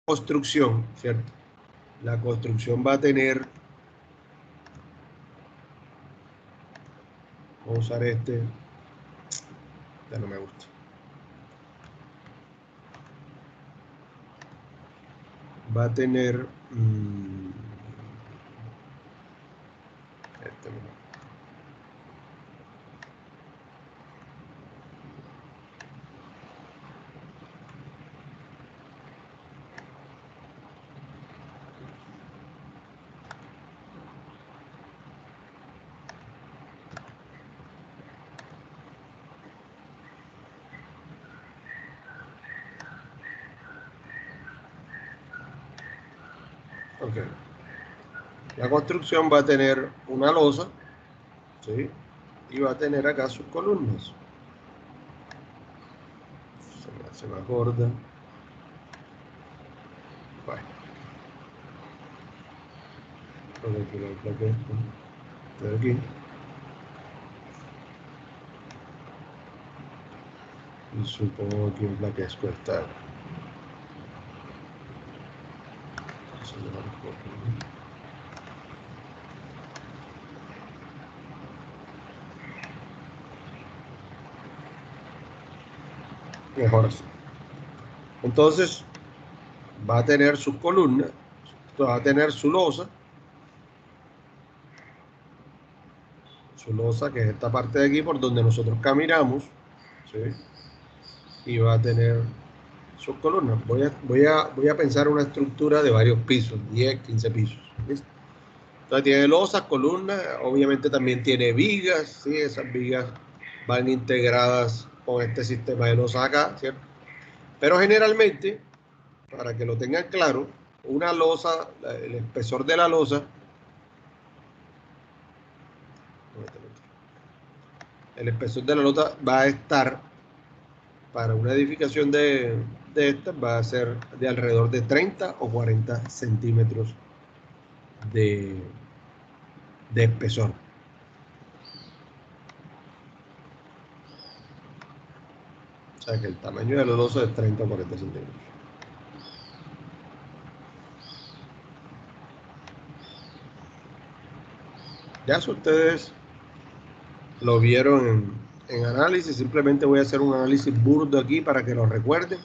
construcción, ¿cierto? La construcción va a tener, vamos a usar este, ya no me gusta. Va a tener este no. Okay. La construcción va a tener una losa, ¿sí? Y va a tener acá sus columnas. Se me hace más gorda. Bueno. Aquí lo plaqué. De aquí. Y supongo que un plaquezco está. Mejor así. Entonces va a tener sus columnas, va a tener su losa que es esta parte de aquí por donde nosotros caminamos, ¿sí? Y va a tener sus columnas. Voy a pensar una estructura de varios pisos, 10, 15 pisos. ¿Listo? Entonces tiene losas, columnas, obviamente también tiene vigas, ¿sí? Esas vigas van integradas con este sistema de losas acá, ¿cierto? Pero generalmente, para que lo tengan claro, una losa, el espesor de la losa, va a estar, para una edificación de esta, va a ser de alrededor de 30 o 40 centímetros de espesor. O sea que el tamaño de la losa es 30 o 40 centímetros. Ya si ustedes lo vieron en análisis, simplemente voy a hacer un análisis burdo aquí para que lo recuerden.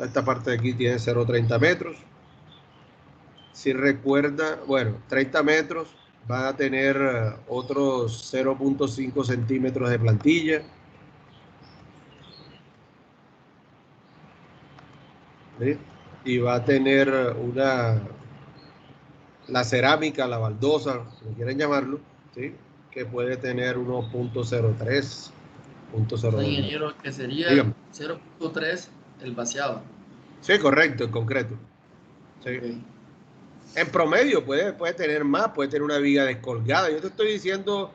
Esta parte de aquí tiene 0,30 metros. Si recuerda, bueno, 30 metros va a tener otros 0,5 centímetros de plantilla. ¿Sí? Y va a tener la cerámica, la baldosa, como quieran llamarlo, ¿sí? Que puede tener 1,03, 0,02. Ingeniero, que sería 0,3 el vaciado. Sí, correcto, en concreto. Sí. Okay. En promedio puede tener más, puede tener una viga descolgada. Yo te estoy diciendo,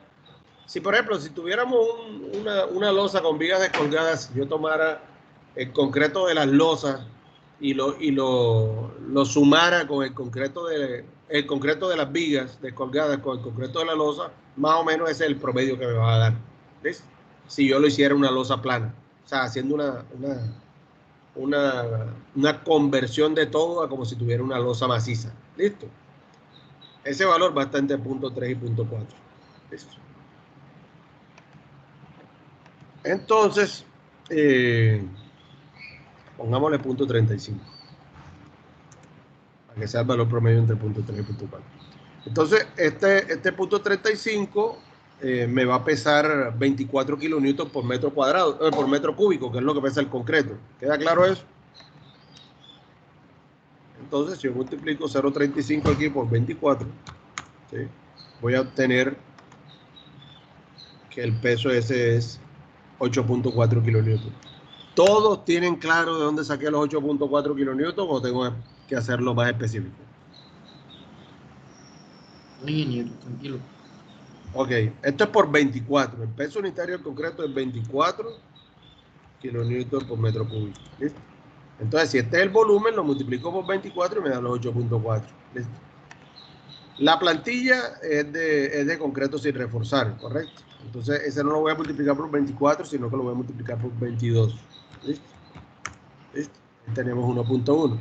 si por ejemplo, si tuviéramos una losa con vigas descolgadas, yo tomara el concreto de las losas y lo sumara con el concreto de las vigas descolgadas con el concreto de la losa, más o menos ese es el promedio que me va a dar. ¿Ves? Si yo lo hiciera una losa plana, o sea, haciendo una conversión de todo a como si tuviera una losa maciza. ¿Listo? Ese valor va a estar entre 0.3 y 0.4. ¿Listo? Entonces, pongámosle 0.35. Para que sea el valor promedio entre 0.3 y 0.4. Entonces, este 0.35 me va a pesar 24 kilonewtons por metro cuadrado, por metro cúbico, que es lo que pesa el concreto. ¿Queda claro eso? Entonces, si yo multiplico 0.35 aquí por 24, ¿sí? Voy a obtener que el peso ese es 8.4 kilonewtons. ¿Todos tienen claro de dónde saqué los 8.4 kilonewtons o tengo que hacerlo más específico? Ingeniero, tranquilo. Ok, esto es por 24. El peso unitario del concreto es 24 kilonewtons por metro cúbico. ¿Listo? Entonces, si este es el volumen, lo multiplico por 24 y me da los 8.4. ¿Listo? La plantilla es de concreto sin reforzar, ¿correcto? Entonces, ese no lo voy a multiplicar por 24, sino que lo voy a multiplicar por 22. ¿Listo? ¿Listo? Ahí tenemos 1.1.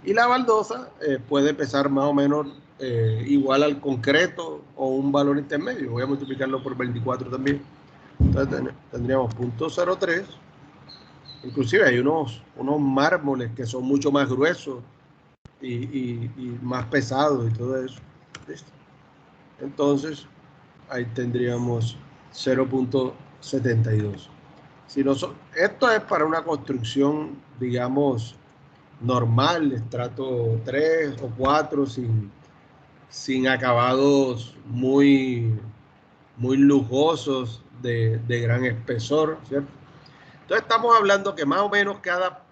Y la baldosa puede pesar más o menos igual al concreto o un valor intermedio. Voy a multiplicarlo por 24 también. Entonces tendríamos 0.03. Inclusive hay unos mármoles que son mucho más gruesos y más pesados y todo eso. ¿Listo? Entonces, ahí tendríamos 0.72. Si esto es para una construcción, digamos, normal, estrato 3 o 4, sin acabados muy lujosos de gran espesor, ¿cierto? Entonces estamos hablando que más o menos cada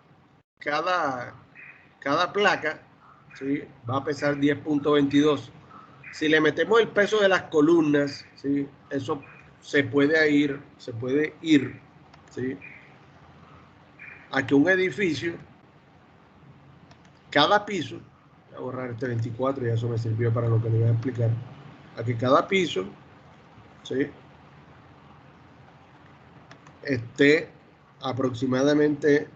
placa, ¿sí?, va a pesar 10.22. Si le metemos el peso de las columnas, ¿sí?, eso se puede ir, ¿sí?, a que un edificio, cada piso, voy a borrar este 24 y eso me sirvió para lo que le voy a explicar, a que cada piso, ¿sí?, esté aproximadamente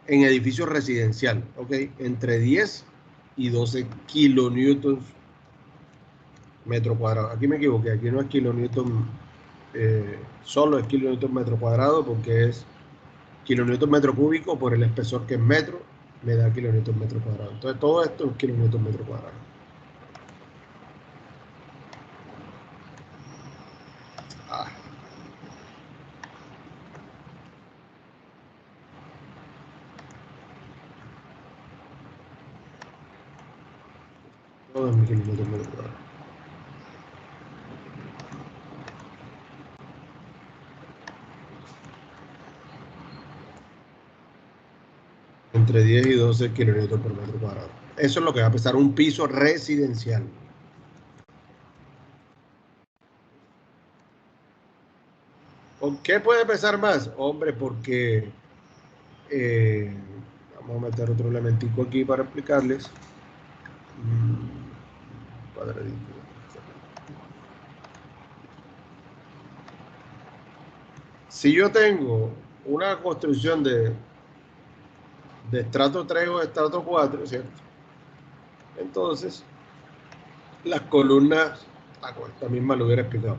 en edificios residenciales, ¿ok?, entre 10 y 12 kilonewtons metro cuadrado. Aquí me equivoqué, aquí no es kilonewton, solo es kilonewton metro cuadrado, porque es kilonewton metro cúbico por el espesor que es metro, me da kilonewton metro cuadrado. Entonces todo esto es kilonewton metro cuadrado. Todo es kilonewton metro cuadrado. Entre 10 y 12 kilonewton por metro cuadrado. Eso es lo que va a pesar un piso residencial. ¿Por qué puede pesar más? Hombre, porque vamos a meter otro elementico aquí para explicarles. Cuadradito. Si yo tengo una construcción de estrato 3 o de estrato 4, ¿cierto? Entonces, las columnas, esta misma lo hubiera explicado,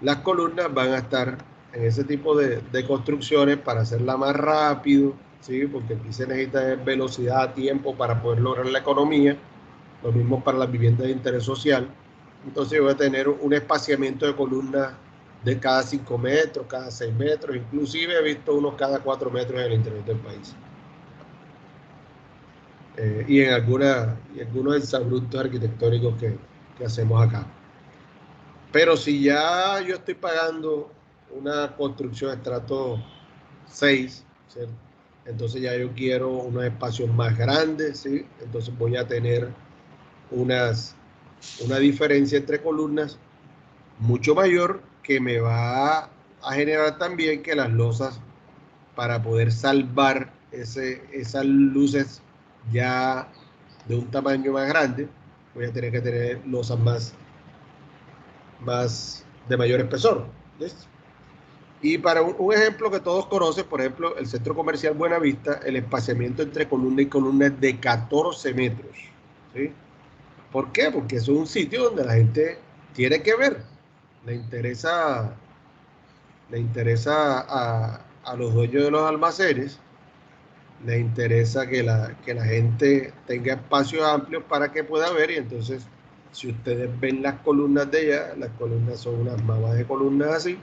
las columnas van a estar en ese tipo de construcciones para hacerla más rápido, ¿sí?, porque aquí se necesita velocidad, tiempo para poder lograr la economía. Lo mismo para las viviendas de interés social. Entonces yo voy a tener un espaciamiento de columnas de cada 5 metros, cada 6 metros, inclusive he visto unos cada 4 metros en el interior del país. Y en algunos exabruptos arquitectónicos que hacemos acá. Pero si ya yo estoy pagando una construcción de estrato 6, ¿cierto?, entonces ya yo quiero unos espacios más grandes, ¿sí? Entonces voy a tener una diferencia entre columnas mucho mayor, que me va a generar también que las losas, para poder salvar esas luces ya de un tamaño más grande, voy a tener que tener losas más de mayor espesor. ¿Listo? Y para un ejemplo que todos conocen, por ejemplo, el Centro Comercial Buenavista, el espaciamiento entre columna y columna es de 14 metros. ¿Sí? ¿Por qué? Porque es un sitio donde la gente tiene que ver. Le interesa a los dueños de los almacenes, le interesa que la gente tenga espacios amplios para que pueda ver. Y entonces, si ustedes ven las columnas de ella, las columnas son unas mamas de columnas así,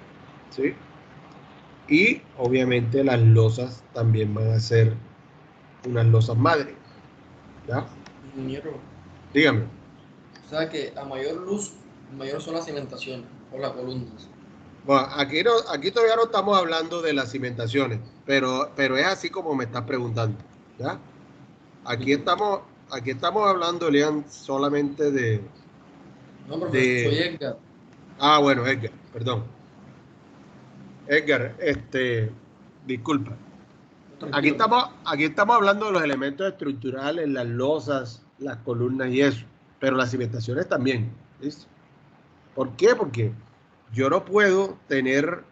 ¿sí? Y obviamente las losas también van a ser unas losas madre. ¿Ya? Ingeniero. Dígame. O sea que a mayor luz, mayor son las cimentaciones o las columnas. Bueno, aquí todavía no estamos hablando de las cimentaciones, pero es así como me estás preguntando. ¿Ya? Aquí estamos hablando, Lean, solamente de... No, profesor, soy Edgar. Ah, bueno, Edgar, perdón. Edgar, disculpa. Aquí estamos hablando de los elementos estructurales, las losas, las columnas y eso, pero las cimentaciones también. ¿Listo? ¿Por qué? Porque yo no puedo tener,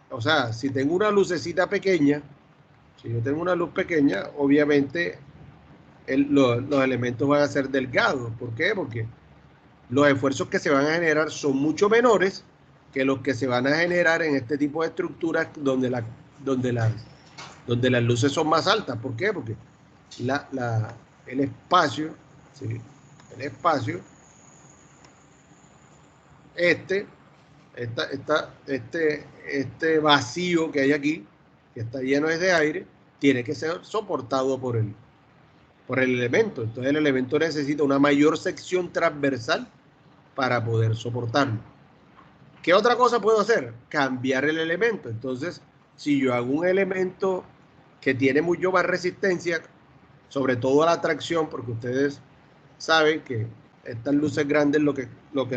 o sea, si tengo una lucecita pequeña, si yo tengo una luz pequeña, obviamente los elementos van a ser delgados. ¿Por qué? Porque los esfuerzos que se van a generar son mucho menores que los que se van a generar en este tipo de estructuras donde las luces son más altas. ¿Por qué? Porque el espacio, ¿sí? El espacio, este vacío que hay aquí, que está lleno de aire, tiene que ser soportado por el elemento. Entonces el elemento necesita una mayor sección transversal para poder soportarlo. ¿Qué otra cosa puedo hacer? Cambiar el elemento. Entonces, si yo hago un elemento que tiene mucho más resistencia, sobre todo a la tracción, porque ustedes saben que estas luces grandes lo que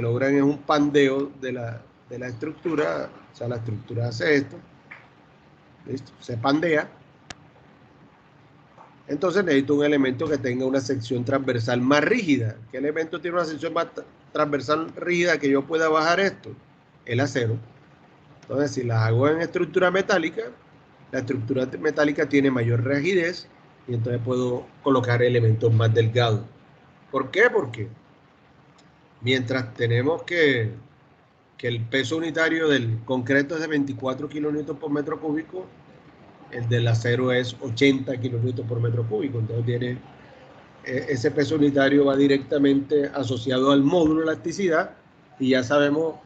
logran es un pandeo de la estructura. O sea, la estructura hace esto, ¿listo? Se pandea. Entonces necesito un elemento que tenga una sección transversal más rígida. ¿Qué elemento tiene una sección más transversal rígida que yo pueda bajar esto? El acero. Entonces, si la hago en estructura metálica, la estructura metálica tiene mayor rigidez y entonces puedo colocar elementos más delgados. ¿Por qué? Porque mientras tenemos que el peso unitario del concreto es de 24 kilonewtons por metro cúbico, el del acero es 80 kilonewtons por metro cúbico. Entonces tiene ese peso unitario va directamente asociado al módulo de elasticidad, y ya sabemos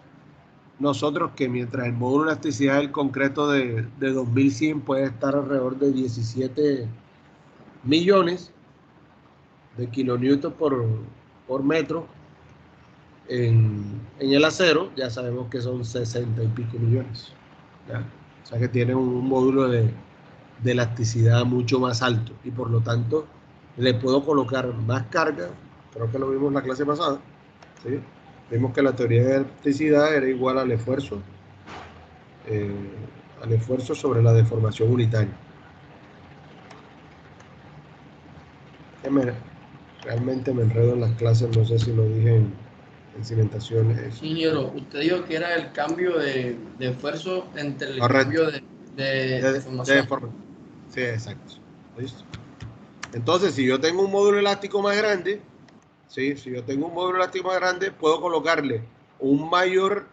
nosotros que mientras el módulo de elasticidad del concreto de 2100 puede estar alrededor de 17 millones de kilonewtons por metro, en el acero ya sabemos que son 60 y pico millones. ¿Ya? O sea que tiene un módulo de elasticidad mucho más alto, y por lo tanto le puedo colocar más carga. Creo que lo vimos en la clase pasada, ¿sí? Vimos que la teoría de elasticidad era igual al esfuerzo sobre la deformación unitaria. Realmente me enredo en las clases, no sé si lo dije en cimentaciones. Sí, ingeniero, usted dijo que era el cambio de esfuerzo entre el Correcto. cambio de deformación. Sí, exacto. ¿Listo? Entonces, si yo tengo un módulo elástico más grande, ¿sí? Si yo tengo un módulo elástico más grande, puedo colocarle un mayor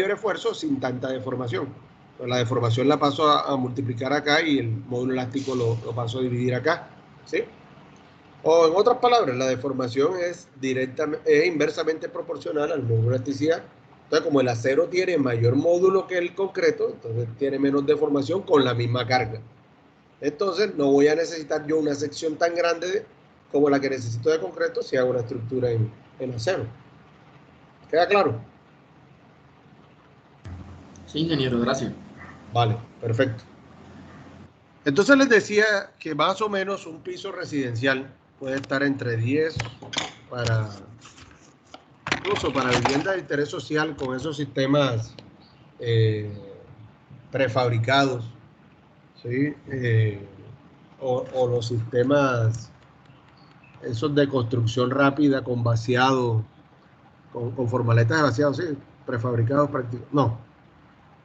esfuerzo sin tanta deformación. Pues la deformación la paso a multiplicar acá y el módulo elástico lo paso a dividir acá, ¿sí? O en otras palabras, la deformación es inversamente proporcional al módulo de elasticidad. Entonces, como el acero tiene mayor módulo que el concreto, entonces tiene menos deformación con la misma carga. Entonces, no voy a necesitar yo una sección tan grande como la que necesito de concreto si hago una estructura en acero. ¿Queda claro? Sí, ingeniero, gracias. Vale, perfecto. Entonces les decía que más o menos un piso residencial puede estar entre 10 incluso para vivienda de interés social, con esos sistemas prefabricados, ¿sí? O los sistemas esos de construcción rápida con vaciado, con formaletas de vaciado, sí, prefabricados prácticamente, no,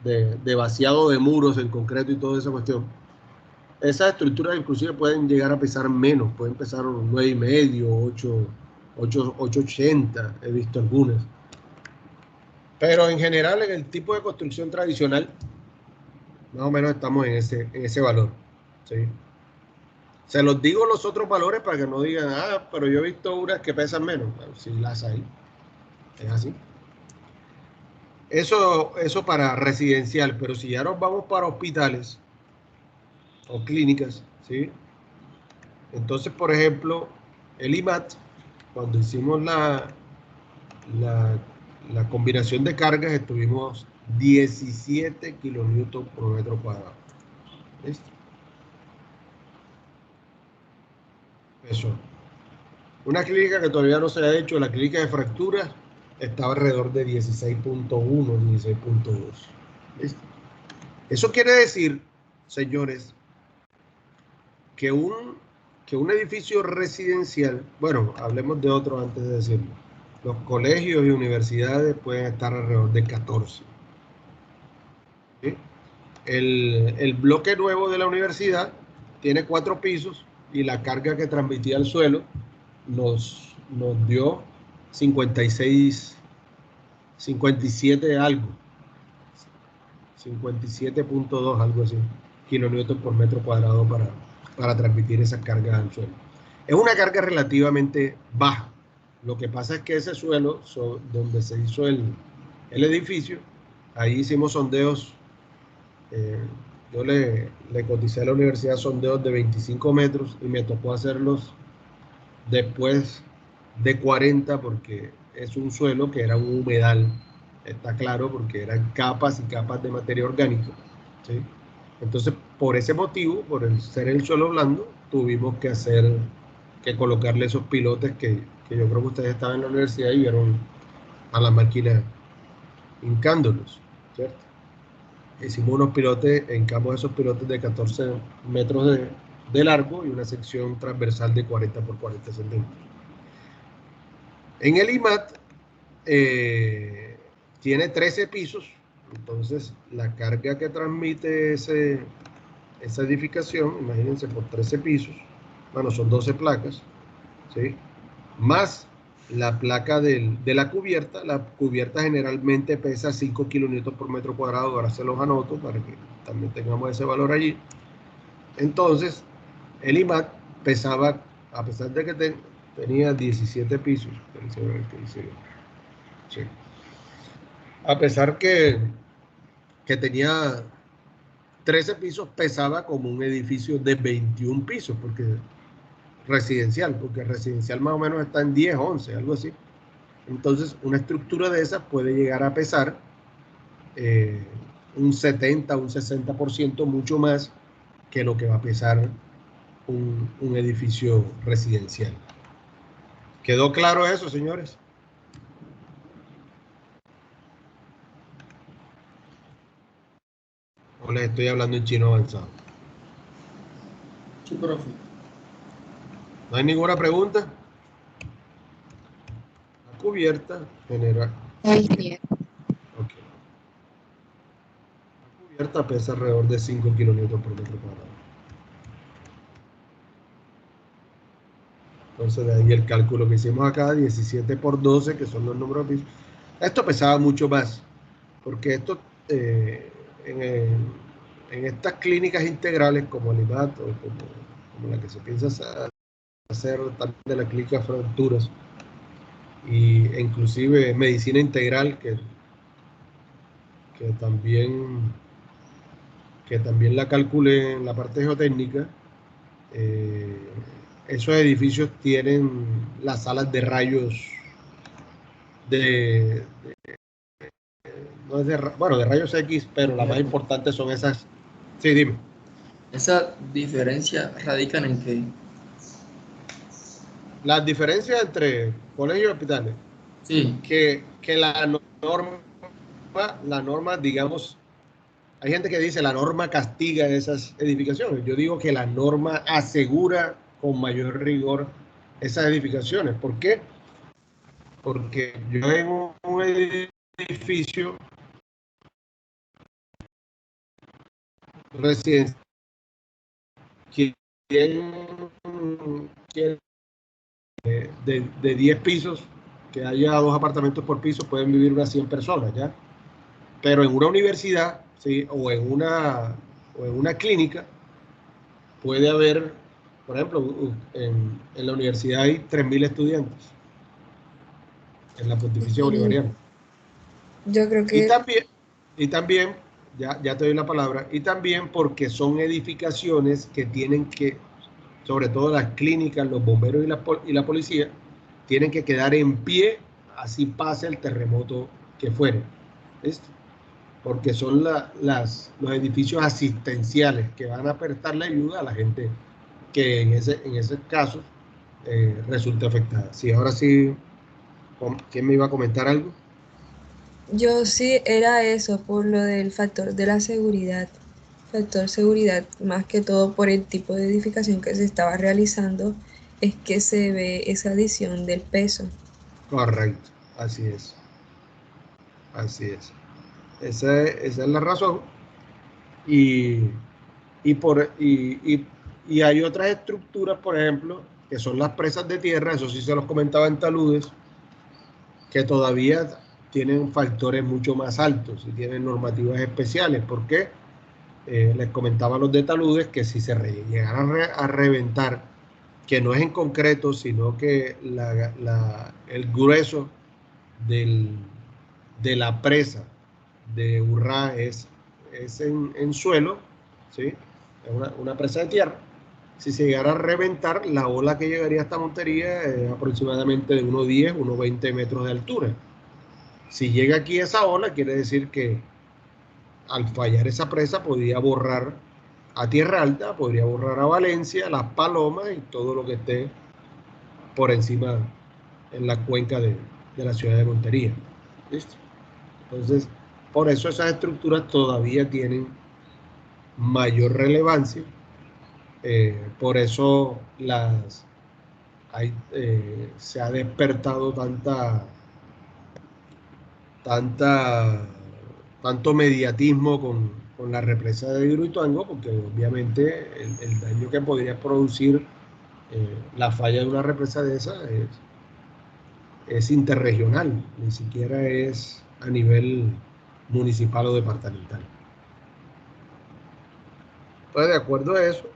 de vaciado de muros en concreto y toda esa cuestión. Esas estructuras inclusive pueden llegar a pesar menos, pueden pesar 9,5, 880, he visto algunas. Pero en general, en el tipo de construcción tradicional, más o menos estamos en ese valor, ¿sí? Se los digo los otros valores para que no digan, pero yo he visto unas que pesan menos. Bueno, sí, las hay. Es así. Eso para residencial, pero si ya nos vamos para hospitales o clínicas, ¿sí? Entonces, por ejemplo, el IMAT, cuando hicimos la combinación de cargas, estuvimos 17 kilonewtons por metro cuadrado. ¿Listo? Eso. Una clínica que todavía no se ha hecho, la clínica de fracturas, estaba alrededor de 16.1, 16.2. ¿Listo? Eso quiere decir, señores, que un edificio residencial, bueno, hablemos de otro antes de decirlo. Los colegios y universidades pueden estar alrededor de 14. ¿Sí? El bloque nuevo de la universidad tiene 4 pisos y la carga que transmitía al suelo nos dio 56, 57 algo, 57.2, algo así, kilonewton por metro cuadrado para transmitir esas cargas al suelo. Es una carga relativamente baja. Lo que pasa es que ese suelo, donde se hizo el edificio, ahí hicimos sondeos. Yo le coticé a la universidad sondeos de 25 metros y me tocó hacerlos después de 40 porque es un suelo que era un humedal, está claro, porque eran capas y capas de materia orgánica, ¿sí? Entonces, por ese motivo, por ser el suelo blando, tuvimos que colocarle esos pilotes que yo creo que ustedes estaban en la universidad y vieron a la máquina hincándolos, ¿cierto? Hicimos unos pilotes, hincamos esos pilotes de 14 metros de largo y una sección transversal de 40 por 40 centímetros. En el IMAT tiene 13 pisos, entonces la carga que transmite esa edificación, imagínense, por 13 pisos, bueno, son 12 placas, ¿sí? Más la placa de la cubierta generalmente pesa 5 kilonewton por metro cuadrado, ahora se los anoto para que también tengamos ese valor allí. Entonces, el IMAT pesaba, a pesar de que tenía 17 pisos, sí, a pesar que tenía 13 pisos, pesaba como un edificio de 21 pisos, porque residencial más o menos está en 10, 11, algo así. Entonces, una estructura de esas puede llegar a pesar un 70, un 60% mucho más que lo que va a pesar un edificio residencial. ¿Quedó claro eso, señores? ¿O les estoy hablando en chino avanzado? Sí, profe. ¿No hay ninguna pregunta? La cubierta general. Okay. La cubierta pesa alrededor de 5 kilonewton por metro cuadrado. Entonces, de ahí el cálculo que hicimos acá, 17 por 12, que son los números de pisos. Esto pesaba mucho más, porque esto, en estas clínicas integrales como el IMAT o como la que se piensa hacer también de la clínica Fracturas, e inclusive medicina integral, que también la calculé en la parte geotécnica. Esos edificios tienen las salas de rayos no es de rayos X, pero la más importante son esas. Sí, dime. Esa diferencia radica en que Las diferencias entre colegios y hospitales, sí, que la norma, digamos, hay gente que dice la norma castiga esas edificaciones. Yo digo que la norma asegura con mayor rigor esas edificaciones. ¿Por qué? Porque yo en un edificio residencial, quien de 10 pisos, que haya 2 apartamentos por piso, pueden vivir unas 100 personas, ¿ya? Pero en una universidad, ¿sí? o en una clínica, puede haber, por ejemplo, en la universidad hay 3.000 estudiantes, en la Pontificia Bolivariana. Yo creo Y que también ya te doy la palabra, y también porque son edificaciones que tienen que, sobre todo las clínicas, los bomberos y la policía, tienen que quedar en pie, así pase el terremoto que fuere. ¿Listo? Porque son los edificios asistenciales que van a prestar la ayuda a la gente que en ese caso resulta afectada. Sí, ahora sí, ¿quién me iba a comentar algo? yo sí era eso, por lo del factor de la seguridad. Factor seguridad, más que todo por el tipo de edificación que se estaba realizando, es que se ve esa adición del peso. Correcto, así es. Así es. Esa es la razón. Y Y hay otras estructuras, por ejemplo, que son las presas de tierra, eso sí se los comentaba en taludes, que todavía tienen factores mucho más altos y tienen normativas especiales. ¿Por qué? Les comentaba a los de taludes que si se llegaran a reventar, que no es en concreto, sino que el grueso de la presa de Urrá es en suelo, ¿sí? Es una presa de tierra. Si se llegara a reventar, la ola que llegaría a esta montería es aproximadamente de unos 10, unos 20 metros de altura. Si llega aquí esa ola, quiere decir que al fallar esa presa podría borrar a Tierra Alta, podría borrar a Valencia, Las Palomas y todo lo que esté por encima en la cuenca de la ciudad de Montería. ¿Listo? Entonces, por eso esas estructuras todavía tienen mayor relevancia. Por eso se ha despertado tanto mediatismo con la represa de Hidroituango, porque obviamente el daño que podría producir la falla de una represa de esa es interregional, ni siquiera es a nivel municipal o departamental. Entonces, de acuerdo a eso,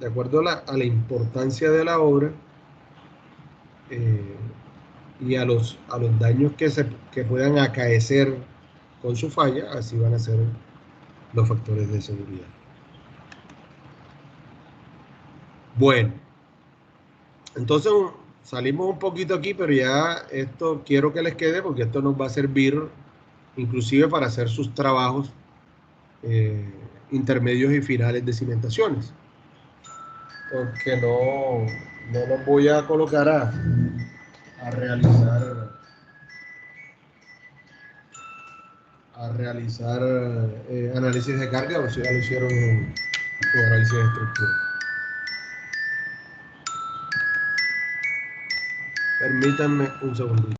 de acuerdo a la importancia de la obra y a los daños que puedan acaecer con su falla, así van a ser los factores de seguridad. Bueno, entonces salimos un poquito aquí, pero ya esto quiero que les quede porque esto nos va a servir inclusive para hacer sus trabajos intermedios y finales de cimentaciones. Porque no los voy a colocar a realizar análisis de carga, o si ya lo hicieron con análisis de estructura. Permítanme un segundito.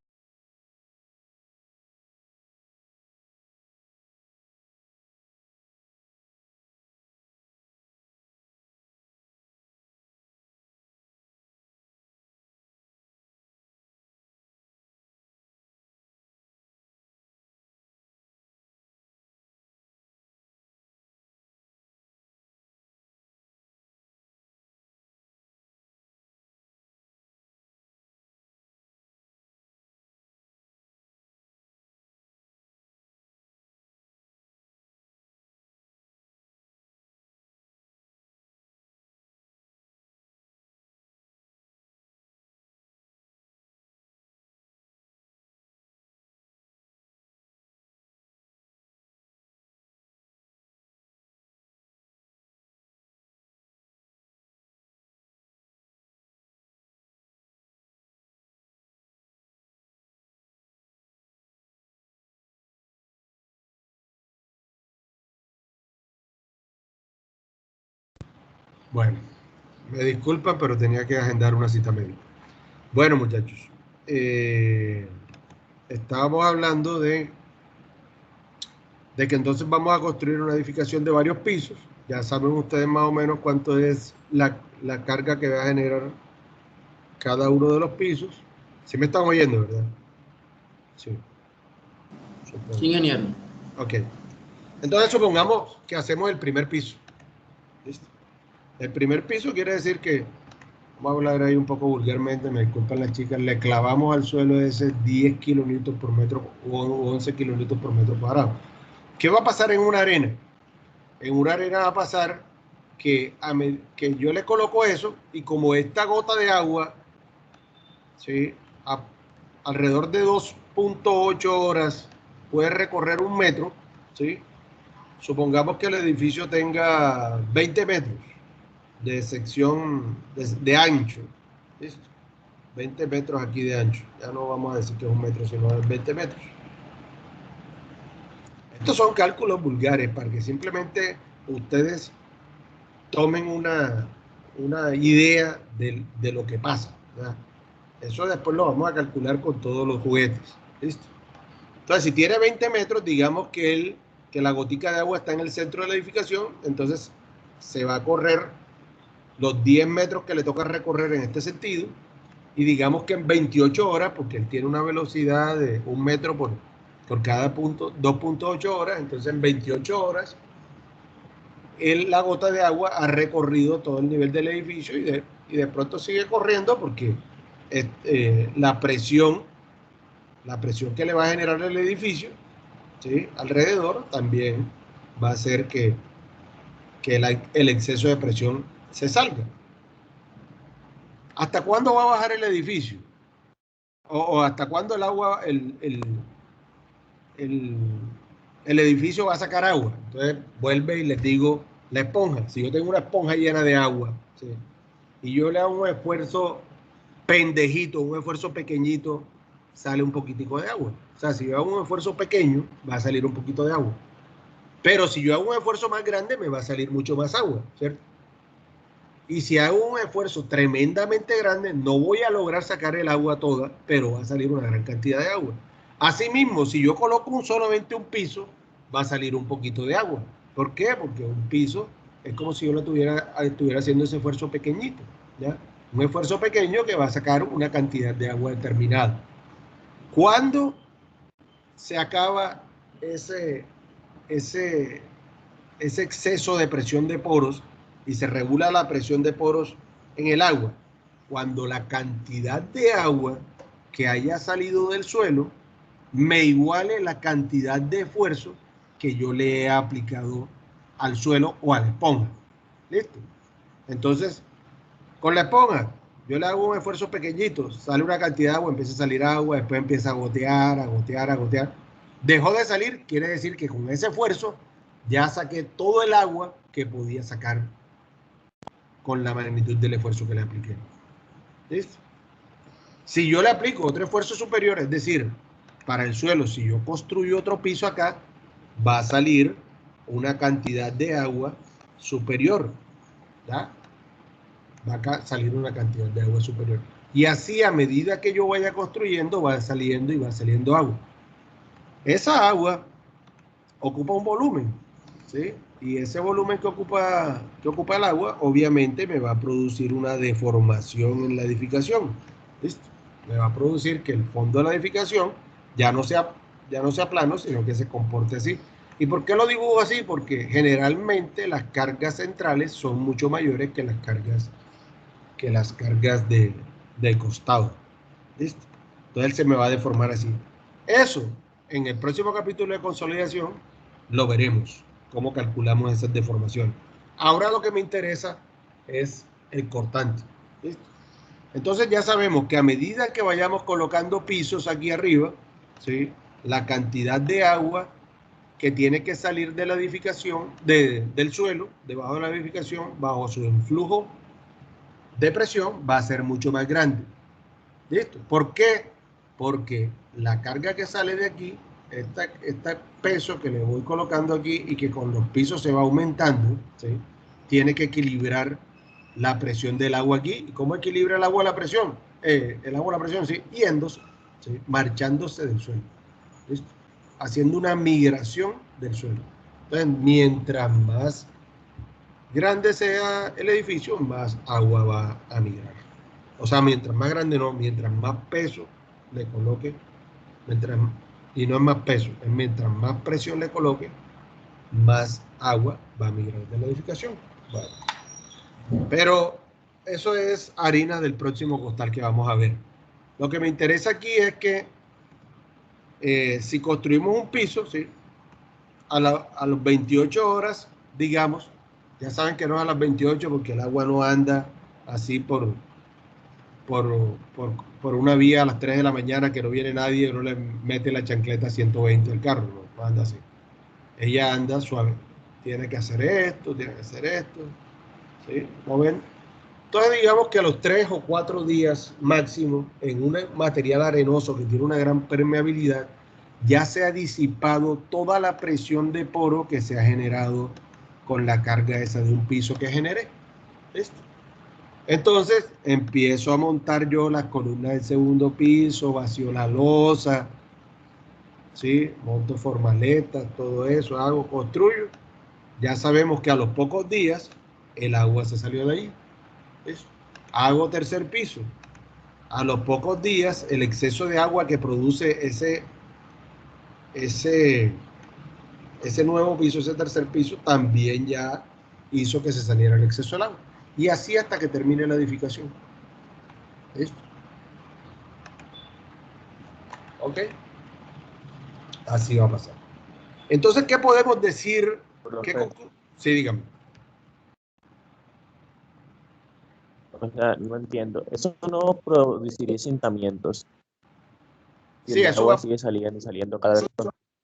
Bueno, me disculpan, pero tenía que agendar una cita médica. Bueno, muchachos, estábamos hablando de que entonces vamos a construir una edificación de varios pisos. Ya saben ustedes más o menos cuánto es la carga que va a generar cada uno de los pisos. ¿Sí me están oyendo, verdad? Sí. Sí, ingeniero. Ok. Entonces supongamos que hacemos el primer piso. ¿Listo? El primer piso quiere decir que, vamos a hablar ahí un poco vulgarmente, me disculpan las chicas, le clavamos al suelo ese 10 kilonewtons por metro o 11 kilonewtons por metro cuadrado. ¿Qué va a pasar en una arena? En una arena va a pasar que yo le coloco eso y como esta gota de agua, ¿sí? Alrededor de 2.8 horas puede recorrer 1 metro, ¿sí? Supongamos que el edificio tenga 20 metros de sección de ancho. ¿Listo? 20 metros aquí de ancho. Ya no vamos a decir que es 1 metro, sino 20 metros. Estos son cálculos vulgares para que simplemente ustedes tomen una idea de lo que pasa, ¿verdad? Eso después lo vamos a calcular con todos los juguetes. ¿Listo? Entonces, si tiene 20 metros, digamos que la gotica de agua está en el centro de la edificación, entonces se va a correr los 10 metros que le toca recorrer en este sentido, y digamos que en 28 horas, porque él tiene una velocidad de 1 metro por cada punto, 2.8 horas, entonces en 28 horas, la gota de agua ha recorrido todo el nivel del edificio y de pronto sigue corriendo porque la presión que le va a generar el edificio, ¿sí?, alrededor también va a hacer que el exceso de presión se salga. ¿Hasta cuándo va a bajar el edificio? O hasta cuándo el agua, el edificio va a sacar agua. Entonces vuelve y les digo, la esponja. Si yo tengo una esponja llena de agua, ¿sí?, y yo le hago un esfuerzo pendejito, un esfuerzo pequeñito, sale un poquitico de agua. O sea, si yo hago un esfuerzo pequeño, va a salir un poquito de agua. Pero si yo hago un esfuerzo más grande, me va a salir mucho más agua, ¿cierto? Y si hago un esfuerzo tremendamente grande, no voy a lograr sacar el agua toda, pero va a salir una gran cantidad de agua. Asimismo, si yo coloco solamente un piso, va a salir un poquito de agua. ¿Por qué? Porque un piso es como si yo estuviera haciendo ese esfuerzo pequeñito, ¿ya? Un esfuerzo pequeño que va a sacar una cantidad de agua determinada. ¿Cuándo se acaba ese exceso de presión de poros y se regula la presión de poros en el agua? Cuando la cantidad de agua que haya salido del suelo me iguale la cantidad de esfuerzo que yo le he aplicado al suelo o a la esponja. ¿Listo? Entonces, con la esponja, yo le hago un esfuerzo pequeñito, sale una cantidad de agua, empieza a salir agua, después empieza a gotear, a gotear, a gotear. Dejó de salir, quiere decir que con ese esfuerzo ya saqué todo el agua que podía sacar con la magnitud del esfuerzo que le apliqué. ¿Listo? Si yo le aplico otro esfuerzo superior, es decir, para el suelo, si yo construyo otro piso acá, va a salir una cantidad de agua superior, ¿ya? Va a salir una cantidad de agua superior. Y así, a medida que yo vaya construyendo, va saliendo y va saliendo agua. Esa agua ocupa un volumen, ¿sí? Y ese volumen que ocupa el agua, obviamente me va a producir una deformación en la edificación. ¿Listo? Me va a producir que el fondo de la edificación ya no sea plano, sino que se comporte así. ¿Y por qué lo dibujo así? Porque generalmente las cargas centrales son mucho mayores que las cargas del costado. ¿Listo? Entonces se me va a deformar así. Eso, en el próximo capítulo de consolidación, lo veremos, cómo calculamos esas deformaciones. Ahora lo que me interesa es el cortante. ¿Listo? Entonces ya sabemos que a medida que vayamos colocando pisos aquí arriba, ¿sí?, la cantidad de agua que tiene que salir de la edificación, del suelo, debajo de la edificación, bajo su influjo de presión, va a ser mucho más grande. ¿Listo? ¿Por qué? Porque la carga que sale de aquí, este peso que le voy colocando aquí y que con los pisos se va aumentando, ¿sí?, tiene que equilibrar la presión del agua aquí. ¿Y cómo equilibra el agua la presión? El agua la presión, sí, yéndose, ¿sí?, marchándose del suelo. ¿Listo? Haciendo una migración del suelo. Entonces, mientras más grande sea el edificio, más agua va a migrar. O sea, mientras más grande no, mientras más peso le coloque, y no es más peso, es mientras más presión le coloque, más agua va a migrar de la edificación. Vale. Pero eso es harina del próximo costal que vamos a ver. Lo que me interesa aquí es que si construimos un piso, ¿sí?, a las 28 horas, digamos, ya saben que no es a las 28 porque el agua no anda así por una vía a las 3 de la mañana que no viene nadie, no le mete la chancleta a 120 del carro, no anda así. Ella anda suave. Tiene que hacer esto, ¿sí? ¿No ven? Entonces digamos que a los 3 o 4 días máximo, en un material arenoso que tiene una gran permeabilidad, ya se ha disipado toda la presión de poro que se ha generado con la carga esa de un piso que generé. ¿Listo? Entonces empiezo a montar yo las columnas del segundo piso, vacío la losa, ¿sí?, monto formaletas, todo eso, construyo. Ya sabemos que a los pocos días el agua se salió de ahí. ¿Listo? Hago tercer piso. A los pocos días, el exceso de agua que produce ese nuevo piso, ese tercer piso, también ya hizo que se saliera el exceso del agua. Y así hasta que termine la edificación. ¿Listo? ¿Ok? Así va a pasar. Entonces, ¿qué podemos decir? Sí, dígame. O sea, no entiendo. Eso no produciría asentamientos. Sí, el eso agua va, sigue saliendo y saliendo cada vez.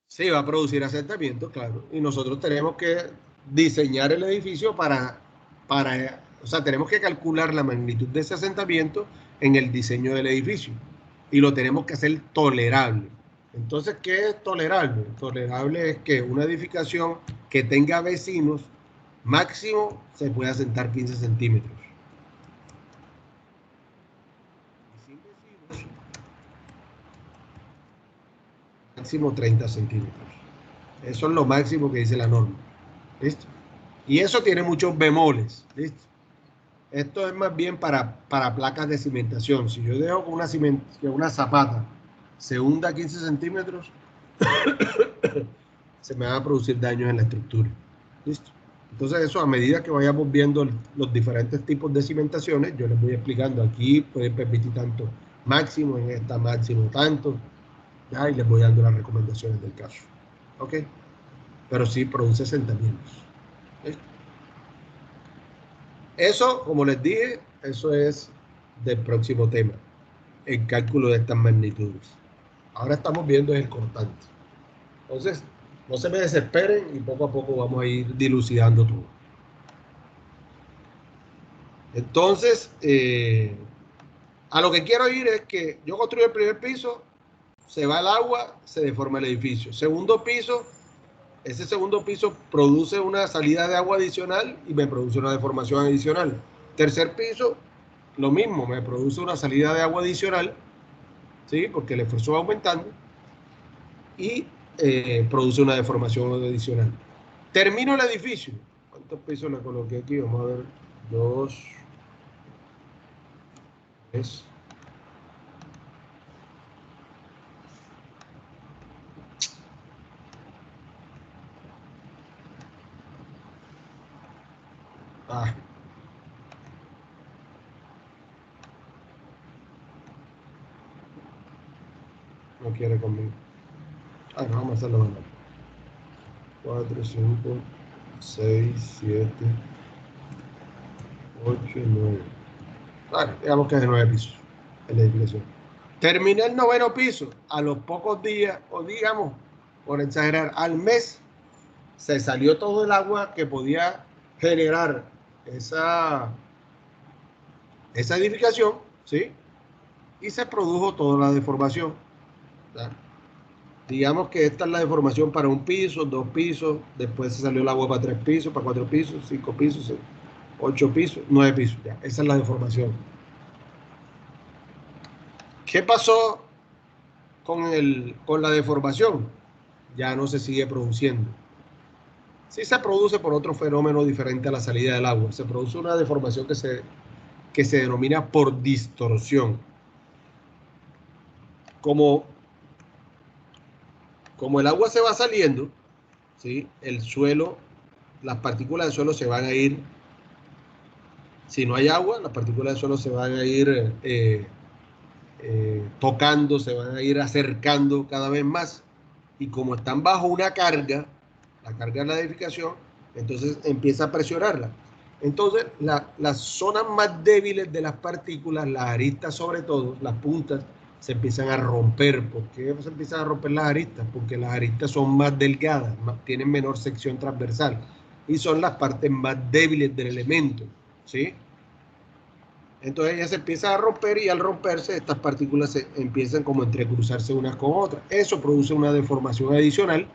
sí, va a producir asentamientos, claro. Y nosotros tenemos que diseñar el edificio o sea, tenemos que calcular la magnitud de ese asentamiento en el diseño del edificio. Y lo tenemos que hacer tolerable. Entonces, ¿qué es tolerable? Tolerable es que una edificación que tenga vecinos, máximo se puede asentar 15 centímetros. Y sin vecinos, máximo 30 centímetros. Eso es lo máximo que dice la norma. ¿Listo? Y eso tiene muchos bemoles. ¿Listo? Esto es más bien para placas de cimentación. Si yo dejo que una zapata se hunda 15 centímetros, se me van a producir daños en la estructura. ¿Listo? Entonces eso, a medida que vayamos viendo los diferentes tipos de cimentaciones, yo les voy explicando. Aquí pueden permitir tanto máximo, en esta máximo tanto, ya, y les voy dando las recomendaciones del caso. ¿Ok? Pero sí produce asentamientos. ¿Listo? Eso, como les dije, eso es del próximo tema, el cálculo de estas magnitudes. Ahora estamos viendo el cortante. Entonces, no se me desesperen y poco a poco vamos a ir dilucidando todo. Entonces, a lo que quiero ir es que yo construyo el primer piso, se va el agua, se deforma el edificio. Segundo piso, ese segundo piso produce una salida de agua adicional y me produce una deformación adicional. Tercer piso, lo mismo, me produce una salida de agua adicional, ¿sí? Porque el esfuerzo va aumentando y produce una deformación adicional. Termino el edificio. ¿Cuántos pisos le coloqué aquí? Vamos a ver. 2, 3. Ah. No quiere conmigo. Ah, no, vamos a hacerlo manual. 4, 5, 6, 7, 8, 9. Vale, digamos que es de 9 pisos en la edificación. Terminé el noveno piso. A los pocos días, o digamos, por exagerar, al mes, se salió todo el agua que podía generar esa edificación, ¿sí? Y se produjo toda la deformación. ¿Verdad? Digamos que esta es la deformación para un piso, 2 pisos, después se salió el agua para 3 pisos, para 4 pisos, 5 pisos, 8 pisos, 9 pisos. Ya, esa es la deformación. ¿Qué pasó con la deformación? Ya no se sigue produciendo. Sí se produce por otro fenómeno diferente a la salida del agua. Se produce una deformación que se denomina por distorsión. Como el agua se va saliendo, ¿sí? El suelo, las partículas del suelo se van a ir. Si no hay agua, las partículas del suelo se van a ir tocando, se van a ir acercando cada vez más. Y como están bajo una carga, la carga de la edificación, entonces empieza a presionarla. Entonces, las zonas más débiles de las partículas, las aristas sobre todo, las puntas, se empiezan a romper. ¿Por qué se empiezan a romper las aristas? Porque las aristas son más delgadas, tienen menor sección transversal y son las partes más débiles del elemento, ¿sí? Entonces ya se empieza a romper y al romperse estas partículas se empiezan como a entrecruzarse unas con otras. Eso produce una deformación adicional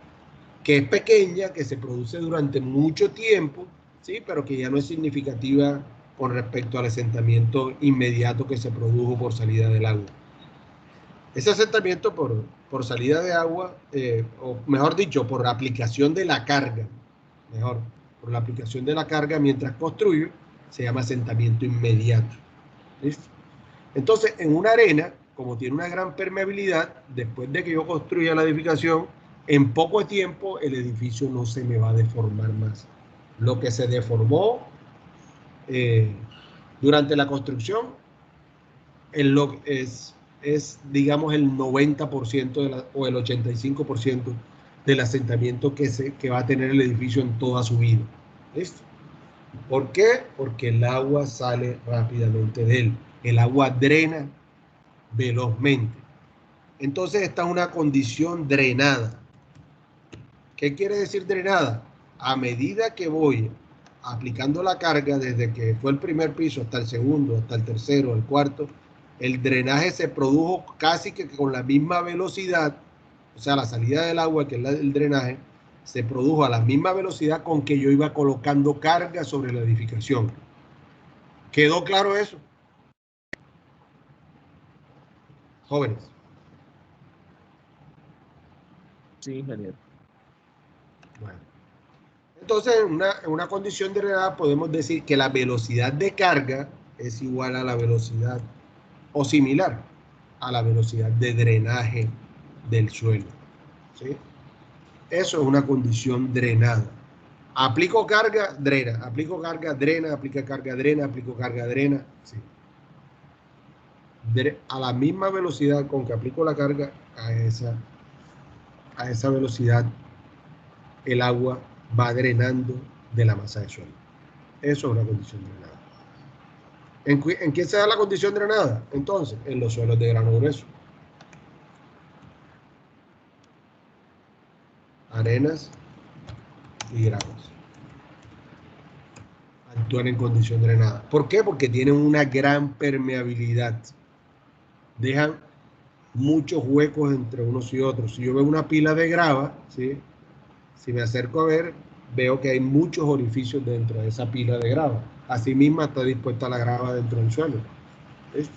que es pequeña, que se produce durante mucho tiempo, ¿sí? Pero que ya no es significativa con respecto al asentamiento inmediato que se produjo por salida del agua. Ese asentamiento por salida de agua, o mejor dicho, por aplicación de la carga, por la aplicación de la carga mientras construyo, se llama asentamiento inmediato. ¿Listo? Entonces, en una arena, como tiene una gran permeabilidad, después de que yo construya la edificación, en poco tiempo el edificio no se me va a deformar más. Lo que se deformó durante la construcción es, digamos, el 90% o el 85% del asentamiento que va a tener el edificio en toda su vida. ¿Listo? ¿Por qué? Porque el agua sale rápidamente de él. El agua drena velozmente. Entonces esta es una condición drenada. ¿Qué quiere decir drenada? A medida que voy aplicando la carga desde que fue el primer piso hasta el segundo, hasta el tercero, el cuarto, el drenaje se produjo casi que con la misma velocidad, o sea, la salida del agua, que es el drenaje, se produjo a la misma velocidad con que yo iba colocando carga sobre la edificación. ¿Quedó claro eso? Jóvenes. Sí, ingeniero. Bueno. Entonces, en una condición drenada podemos decir que la velocidad de carga es igual a la velocidad o similar a la velocidad de drenaje del suelo. ¿Sí? Eso es una condición drenada. Aplico carga, drena. Aplico carga, drena. Aplica carga, drena. Aplico carga, drena. Sí. A la misma velocidad con que aplico la carga, a esa velocidad el agua va drenando de la masa de suelo. Eso es una condición drenada. ¿En qué se da la condición drenada? Entonces, en los suelos de grano grueso. Arenas y gravas. Actúan en condición drenada. ¿Por qué? Porque tienen una gran permeabilidad. Dejan muchos huecos entre unos y otros. Si yo veo una pila de grava, ¿sí? Si me acerco a ver, veo que hay muchos orificios dentro de esa pila de grava. Asimismo está dispuesta la grava dentro del suelo. ¿Listo?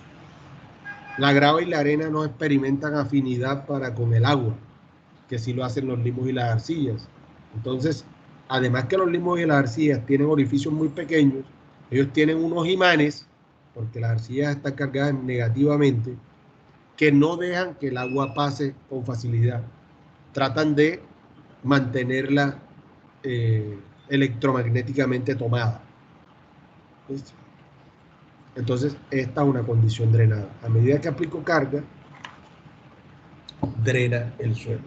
La grava y la arena no experimentan afinidad para con el agua, que sí lo hacen los limos y las arcillas. Entonces, además que los limos y las arcillas tienen orificios muy pequeños, ellos tienen unos imanes, porque las arcillas están cargadas negativamente, que no dejan que el agua pase con facilidad. Tratan de mantenerla electromagnéticamente tomada. ¿Listo? Entonces, esta es una condición drenada. A medida que aplico carga, drena el suelo.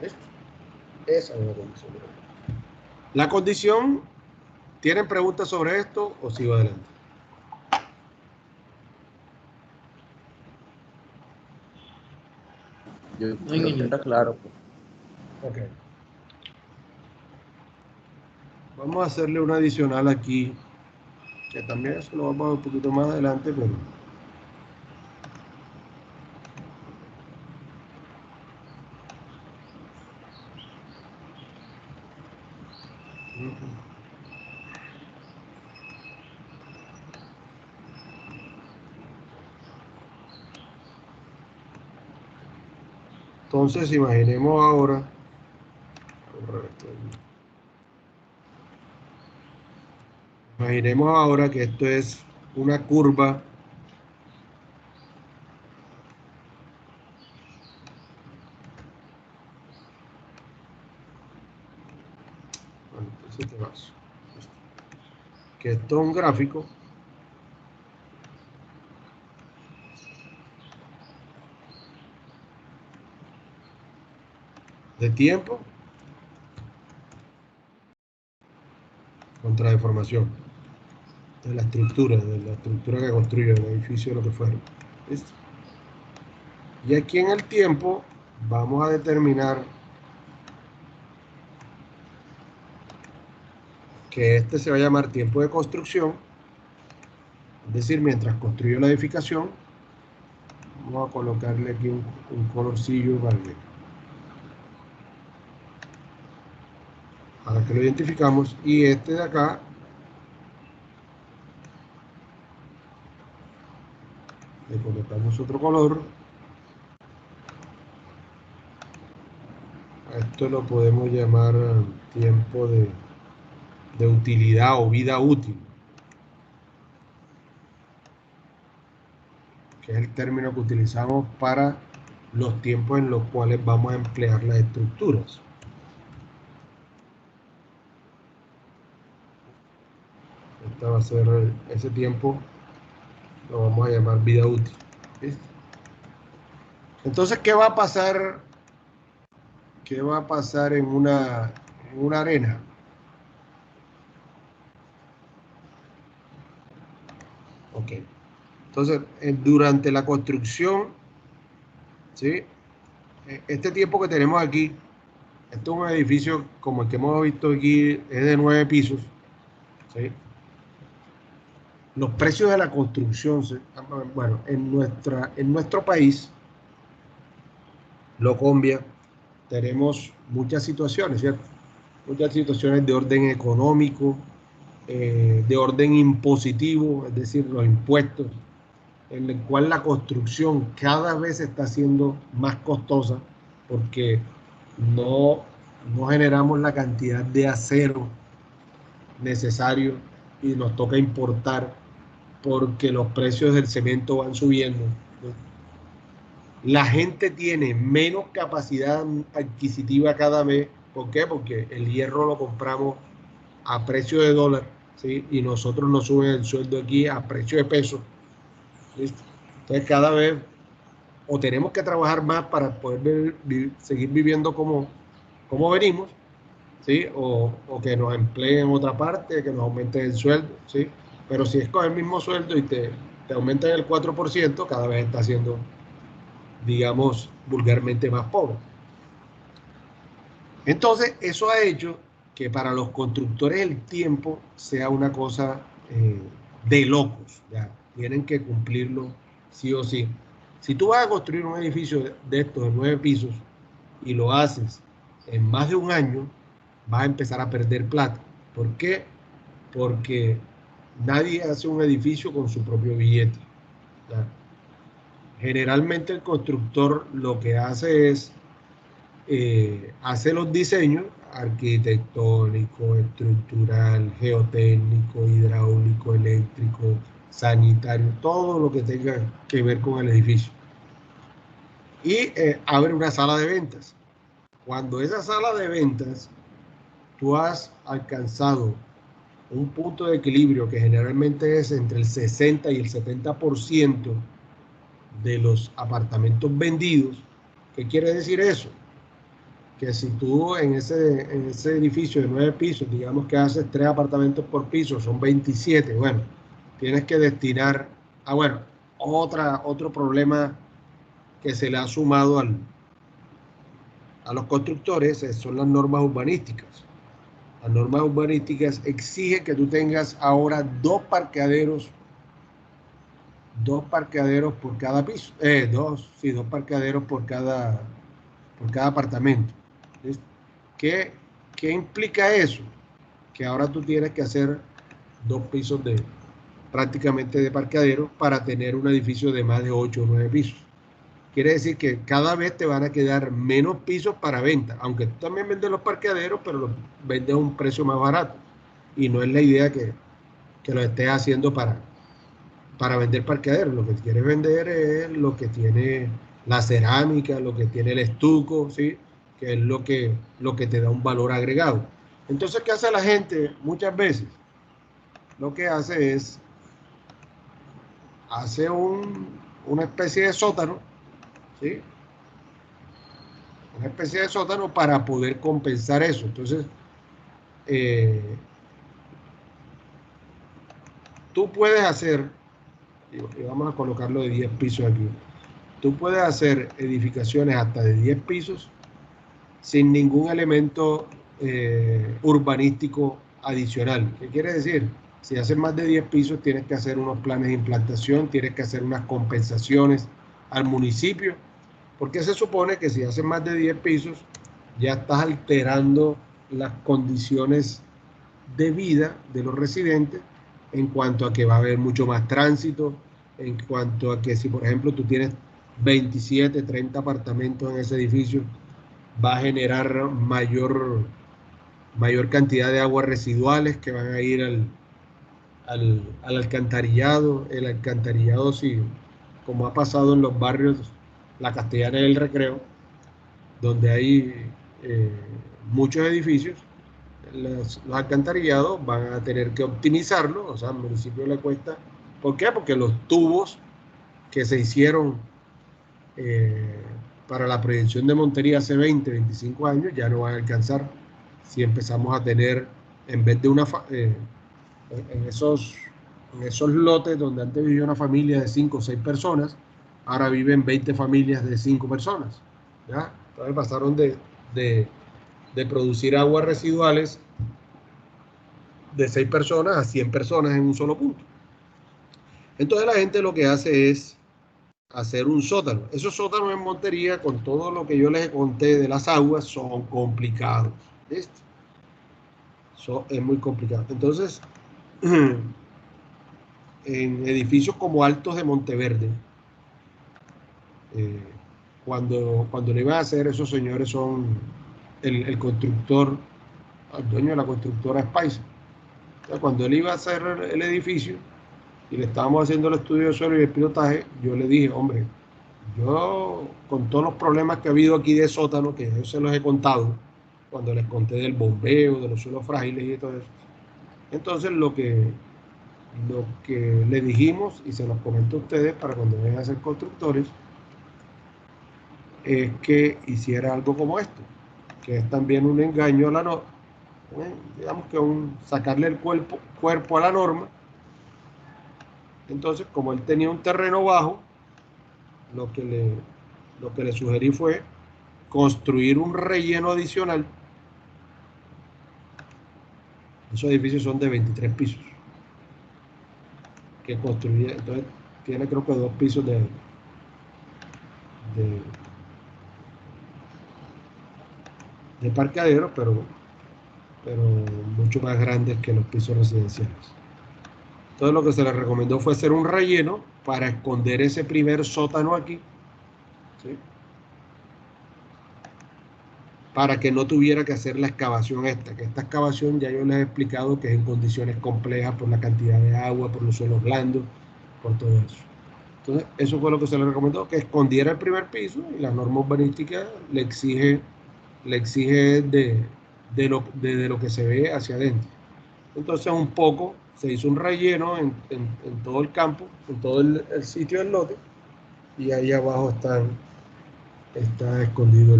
¿Listo? Esa es una condición drenada. La condición, ¿tienen preguntas sobre esto o sigo adelante? Yo creo que está claro. Ok. Vamos a hacerle un adicional aquí, que también eso lo vamos a ver un poquito más adelante, pero... Entonces, imaginemos ahora... Imaginemos ahora que esto es una curva que esto es un gráfico de tiempo contra deformación de la estructura que construye el edificio, lo que fuera. ¿Listo? Y aquí en el tiempo vamos a determinar que este se va a llamar tiempo de construcción, es decir, mientras construyo la edificación. Vamos a colocarle aquí un colorcillo para que lo identificamos, y este de acá le colocamos otro color. A esto lo podemos llamar tiempo de utilidad o vida útil. que es el término que utilizamos para los tiempos en los cuales vamos a emplear las estructuras. Este va a ser ese tiempo, lo vamos a llamar vida útil. ¿Listo? Entonces, ¿qué va a pasar? ¿Qué va a pasar en una arena? Ok. Entonces, durante la construcción, ¿sí? Este tiempo que tenemos aquí, este es un edificio como el que hemos visto aquí, es de 9 pisos, ¿sí? Los precios de la construcción, ¿sí? Bueno, en nuestro país, Colombia, tenemos muchas situaciones, ¿cierto? Muchas situaciones de orden económico, de orden impositivo, es decir, los impuestos, en el cual la construcción cada vez está siendo más costosa porque no generamos la cantidad de acero necesario y nos toca importar porque los precios del cemento van subiendo. La gente tiene menos capacidad adquisitiva cada vez. ¿Por qué? Porque el hierro lo compramos a precio de dólar, ¿sí? Y nosotros nos suben el sueldo aquí a precio de peso. ¿Listo? Entonces cada vez o tenemos que trabajar más para poder seguir viviendo como venimos, ¿sí? O que nos empleen en otra parte, que nos aumenten el sueldo, ¿sí? Pero si es con el mismo sueldo y te aumentan el 4%, cada vez está siendo, digamos, vulgarmente más pobre. Entonces, eso ha hecho que para los constructores el tiempo sea una cosa de locos, ¿ya? Tienen que cumplirlo sí o sí. Si tú vas a construir un edificio de estos de 9 pisos y lo haces en más de un año, vas a empezar a perder plata. ¿Por qué? Porque nadie hace un edificio con su propio billete, ¿ya? Generalmente el constructor lo que hace es hace los diseños arquitectónico, estructural, geotécnico, hidráulico, eléctrico, sanitario, todo lo que tenga que ver con el edificio. Y abre una sala de ventas. Cuando esa sala de ventas tú has alcanzado un punto de equilibrio que generalmente es entre el 60 y el 70% de los apartamentos vendidos, ¿qué quiere decir eso? Que si tú en ese edificio de 9 pisos, digamos que haces 3 apartamentos por piso, son 27, bueno, tienes que destinar a, bueno, otro problema que se le ha sumado a los constructores son las normas urbanísticas. Las normas urbanísticas exigen que tú tengas ahora dos parqueaderos por cada piso, dos parqueaderos por cada apartamento. ¿Qué implica eso? Que ahora tú tienes que hacer 2 pisos prácticamente de parqueadero para tener un edificio de más de 8 o 9 pisos. Quiere decir que cada vez te van a quedar menos pisos para venta, aunque tú también vendes los parqueaderos, pero los vendes a un precio más barato. Y no es la idea que lo estés haciendo para vender parqueaderos. Lo que quieres vender es lo que tiene la cerámica, lo que tiene el estuco, ¿sí? Que es lo que te da un valor agregado. Entonces, ¿qué hace la gente? Muchas veces lo que hace es una especie de sótano, ¿sí? Una especie de sótano para poder compensar eso. Entonces, tú puedes hacer, y vamos a colocarlo de 10 pisos aquí, tú puedes hacer edificaciones hasta de 10 pisos sin ningún elemento urbanístico adicional. ¿Qué quiere decir? Si haces más de 10 pisos, tienes que hacer unos planes de implantación, tienes que hacer unas compensaciones al municipio, porque se supone que si haces más de 10 pisos, ya estás alterando las condiciones de vida de los residentes en cuanto a que va a haber mucho más tránsito, en cuanto a que si, por ejemplo, tú tienes 27, 30 apartamentos en ese edificio, va a generar mayor cantidad de aguas residuales que van a ir al alcantarillado. El alcantarillado, si como ha pasado en los barrios La Castellana y El Recreo, donde hay muchos edificios, los alcantarillados van a tener que optimizarlo, o sea, al municipio le cuesta. ¿Por qué? Porque los tubos que se hicieron para la proyección de Montería hace 20, 25 años ya no van a alcanzar si empezamos a tener, en vez de en esos lotes donde antes vivía una familia de 5 o 6 personas, ahora viven 20 familias de 5 personas. ¿Ya? Entonces pasaron de producir aguas residuales de 6 personas a 100 personas en un solo punto. Entonces la gente lo que hace es hacer un sótano. Esos sótanos en Montería, con todo lo que yo les conté de las aguas, son complicados. ¿Listo? Eso es muy complicado. Entonces, en edificios como Altos de Monteverde, cuando le iban a hacer, esos señores son el constructor, el dueño de la constructora Spice. Cuando él iba a hacer el edificio y le estábamos haciendo el estudio de suelo y el pilotaje, yo le dije, hombre, yo con todos los problemas que ha habido aquí de sótano, que yo se los he contado, cuando les conté del bombeo, de los suelos frágiles y todo eso, entonces lo que le dijimos, y se los comento a ustedes para cuando vayan a ser constructores, es que hiciera algo como esto, que es también un engaño a la norma, digamos que sacarle el cuerpo a la norma. Entonces, como él tenía un terreno bajo, lo que le sugerí fue construir un relleno adicional. Esos edificios son de 23 pisos. Que construye, entonces tiene creo que 2 pisos de parqueaderos, pero mucho más grandes que los pisos residenciales. Entonces lo que se le recomendó fue hacer un relleno para esconder ese primer sótano aquí, ¿sí? Para que no tuviera que hacer la excavación que esta excavación ya yo les he explicado que es en condiciones complejas por la cantidad de agua, por los suelos blandos, por todo eso. Entonces eso fue lo que se le recomendó, que escondiera el primer piso, y la norma urbanística le exige de lo que se ve hacia adentro. Entonces un poco se hizo un relleno en todo el campo, en todo el sitio del lote, y ahí abajo está escondido